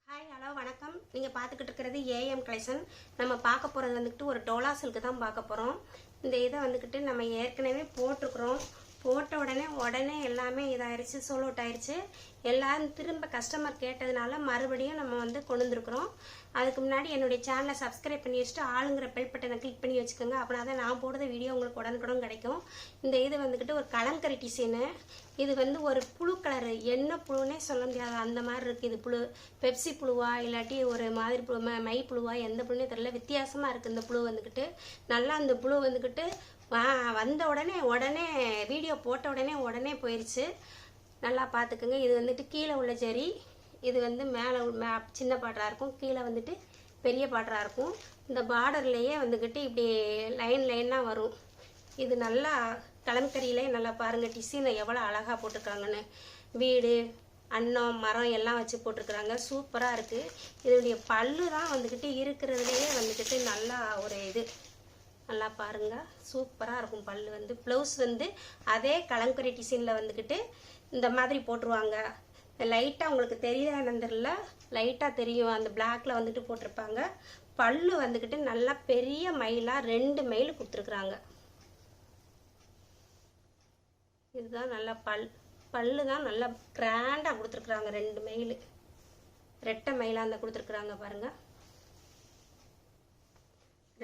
Hi hello வணக்கம். நீங்கள் பார்த்துக்கிட்டு இருக்கிறது ஏஎம் கலெக்ஷன். நம்ம பார்க்க போகிறது வந்துக்கிட்டு ஒரு டோலா சில்க்கு தான் பார்க்க போகிறோம். இந்த இதை வந்துக்கிட்டு நம்ம ஏற்கனவே போட்டிருக்கிறோம். போட்ட உடனே எல்லாமே இதாகிடுச்சு, சோல் அவுட் ஆயிடுச்சு. எல்லாரும் திரும்ப கஸ்டமர் கேட்டதுனால மறுபடியும் நம்ம வந்து கொண்டு வந்துருக்குறோம். அதுக்கு முன்னாடி என்னுடைய சேனலை சப்ஸ்கிரைப் பண்ணி வச்சுட்டு ஆளுங்கிற பெல் பட்டனை கிளிக் பண்ணி வச்சுக்கோங்க. அப்படின்னா தான் நான் போடுற வீடியோ உங்களுக்கு உடனுக்குடன் கிடைக்கும். இந்த இது வந்துக்கிட்டு ஒரு கலங்கரி டிசைனு. இது வந்து ஒரு புழு கலரு, என்ன புழுன்னே சொல்ல முடியாது, அந்த மாதிரி இருக்குது. இது புழு பெப்சி புழுவா இல்லாட்டி ஒரு மாதிரி புழு மை புழுவா எந்த புழுனே தெரியல, வித்தியாசமாக இருக்குது இந்த புழு வந்துக்கிட்டு. நல்லா அந்த புழு வந்துக்கிட்டு வந்த உடனே வீடியோ போட்ட உடனே போயிடுச்சு. நல்லா பார்த்துக்குங்க. இது வந்துட்டு கீழே உள்ள ஜரி, இது வந்து மேலே சின்ன பார்டராக இருக்கும், கீழே வந்துட்டு பெரிய பார்டராக இருக்கும். இந்த பார்டர்லேயே வந்துக்கிட்டு இப்படி லைனாக வரும். இது நல்லா கலம்கரியிலே நல்லா பாருங்கள் டிசைனை எவ்வளோ அழகாக போட்டிருக்காங்கன்னு. வீடு அன்னம் மரம் எல்லாம் வச்சு போட்டிருக்குறாங்க, சூப்பராக இருக்குது. இதனுடைய பல்லு தான் வந்துக்கிட்டு இருக்கிறதுலையே வந்துக்கிட்டு நல்லா ஒரு இது நல்லா பாருங்கள், சூப்பராக இருக்கும் பல்லு வந்து. ப்ளவுஸ் வந்து அதே கலங்கரி டிசைனில் வந்துக்கிட்டு இந்த மாதிரி போட்டுருவாங்க. லைட்டாக உங்களுக்கு தெரியுதான்னு தெரியல, லைட்டாக தெரியும், அந்த பிளாக்ல வந்துட்டு போட்டிருப்பாங்க. பல்லு வந்துக்கிட்டு நல்லா பெரிய மயிலாக 2 மயில் கொடுத்துருக்குறாங்க. இதுதான் நல்லா பல்லு தான் நல்லா கிராண்டாக கொடுத்துருக்குறாங்க. 2 மயில் ரெட்டை மயிலாக அந்த கொடுத்துருக்குறாங்க பாருங்கள்.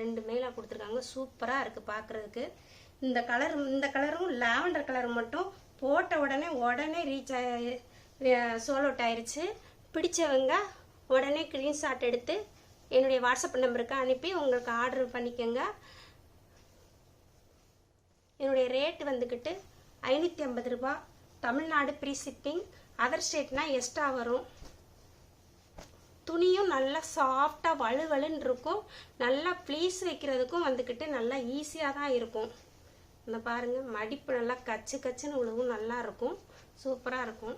2 மயிலாக கொடுத்துருக்காங்க, சூப்பராக இருக்குது பார்க்குறதுக்கு. இந்த கலரும் லாவெண்டர் கலர் மட்டும் போட்ட உடனே சோல் அவுட் ஆயிடுச்சு. பிடிச்சவங்க உடனே ஸ்க்ரீன்ஷாட் எடுத்து என்னுடைய வாட்ஸ்அப் நம்பருக்கு அனுப்பி உங்களுக்கு ஆர்டர் பண்ணிக்கோங்க. என்னுடைய ரேட் வந்துக்கிட்டு 550 ரூபா. Tamil Nadu free shipping. அதர் ஸ்டேட்னா எக்ஸ்ட்ரா வரும். துணியும் நல்லா சாஃப்டாக வலுவலுன்னு இருக்கும். நல்லா ப்ளீஸ் வைக்கிறதுக்கும் வந்துக்கிட்டு நல்லா ஈஸியாக தான் இருக்கும். இந்த பாருங்கள், மடிப்பு நல்லா கச்சுன்னு உழுவும், நல்லா இருக்கும், சூப்பராக இருக்கும்.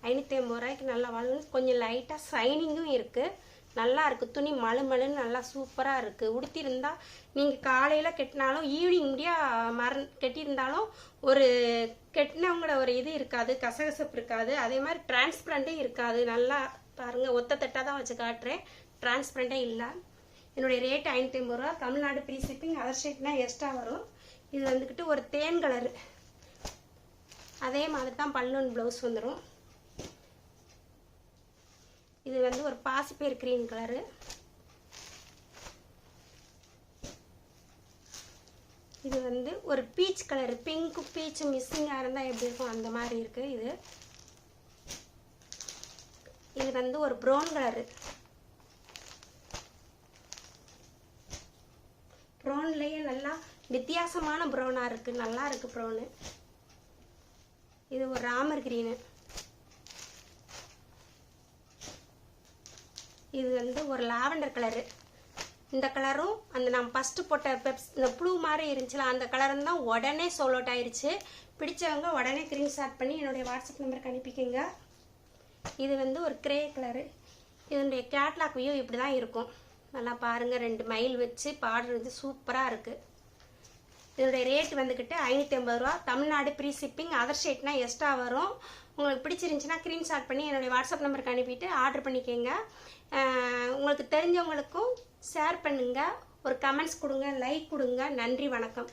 550 ரூபாய்க்கு நல்லா வலு, கொஞ்சம் லைட்டாக ஷைனிங்கும் இருக்குது, நல்லா இருக்குது. துணி மழுன்னு நல்லா சூப்பராக இருக்குது. உடுத்திருந்தால் நீங்கள் காலையில் கெட்டினாலும் ஈவினிங் முடியாக கெட்டியிருந்தாலும் ஒரு கெட்டினவங்களோட ஒரு இது இருக்காது, கசகசப்பு இருக்காது. அதே மாதிரி டிரான்ஸ்பரண்ட்டும் இருக்காது. நல்லா பாருங்கள், ஒத்த தட்டாக தான் வச்சு காட்டுறேன், டிரான்ஸ்பரண்ட்டே இல்லை. என்னுடைய ரேட் 550 ரூபா. Tamil Nadu free shipping. அதர் ஸ்டேட்னா எக்ஸ்ட்ரா வரும். இது வந்துக்கிட்டு ஒரு தேன் கலரு, அதே மாதிரி தான் பல்லூன் ப்ளவுஸ் வந்துடும். இது வந்து ஒரு பாசிப்பயிர் கிரீன் கலரு. இது வந்து ஒரு பீச் கலரு, பிங்க்கு பீச் மிஸ்ஸிங்காக இருந்தால் எப்படி இருக்கும் அந்த மாதிரி இருக்குது. இது வந்து ஒரு ப்ரௌன் கலரு. ப்ரௌன்லேயே நல்லா வித்தியாசமான ப்ரௌனாக இருக்குது, நல்லா இருக்குது ப்ரௌனு. இது ஒரு ராமர் கிரீனு. இது வந்து ஒரு லாவெண்டர் கலரு. இந்த கலரும் அந்த நம்ம ஃபஸ்ட்டு போட்ட இந்த ப்ளூ மாதிரி இருந்துச்சுல அந்த கலரும் தான் உடனே சோல் அவுட் ஆயிடுச்சு. பிடிச்சவங்க உடனே ஸ்க்ரீன்ஷாட் பண்ணி என்னுடைய வாட்ஸ்அப் நம்பருக்கு அனுப்பிக்கோங்க. இது வந்து ஒரு கிரே கலரு. இதனுடைய கேட்லாக் வியூ இப்படி தான் இருக்கும். நல்லா பாருங்கள், 2 மயில் வச்சு பாடுறது சூப்பராக இருக்குது. இதனுடைய ரேட் வந்துக்கிட்டு 550 ரூபா. Tamil Nadu free shipping. அதர் ஸ்டேட்னா எக்ஸ்ட்ரா வரும். உங்களுக்கு பிடிச்சிருந்துச்சுன்னா ஸ்க்ரீன்ஷாட் பண்ணி என்னுடைய வாட்ஸ்அப் நம்பருக்கு அனுப்பிட்டு ஆர்டர் பண்ணிக்கோங்க. உங்களுக்கு தெரிஞ்சவங்களுக்கும் ஷேர் பண்ணுங்கள், ஒரு கமெண்ட்ஸ் கொடுங்க, லைக் கொடுங்க. நன்றி, வணக்கம்.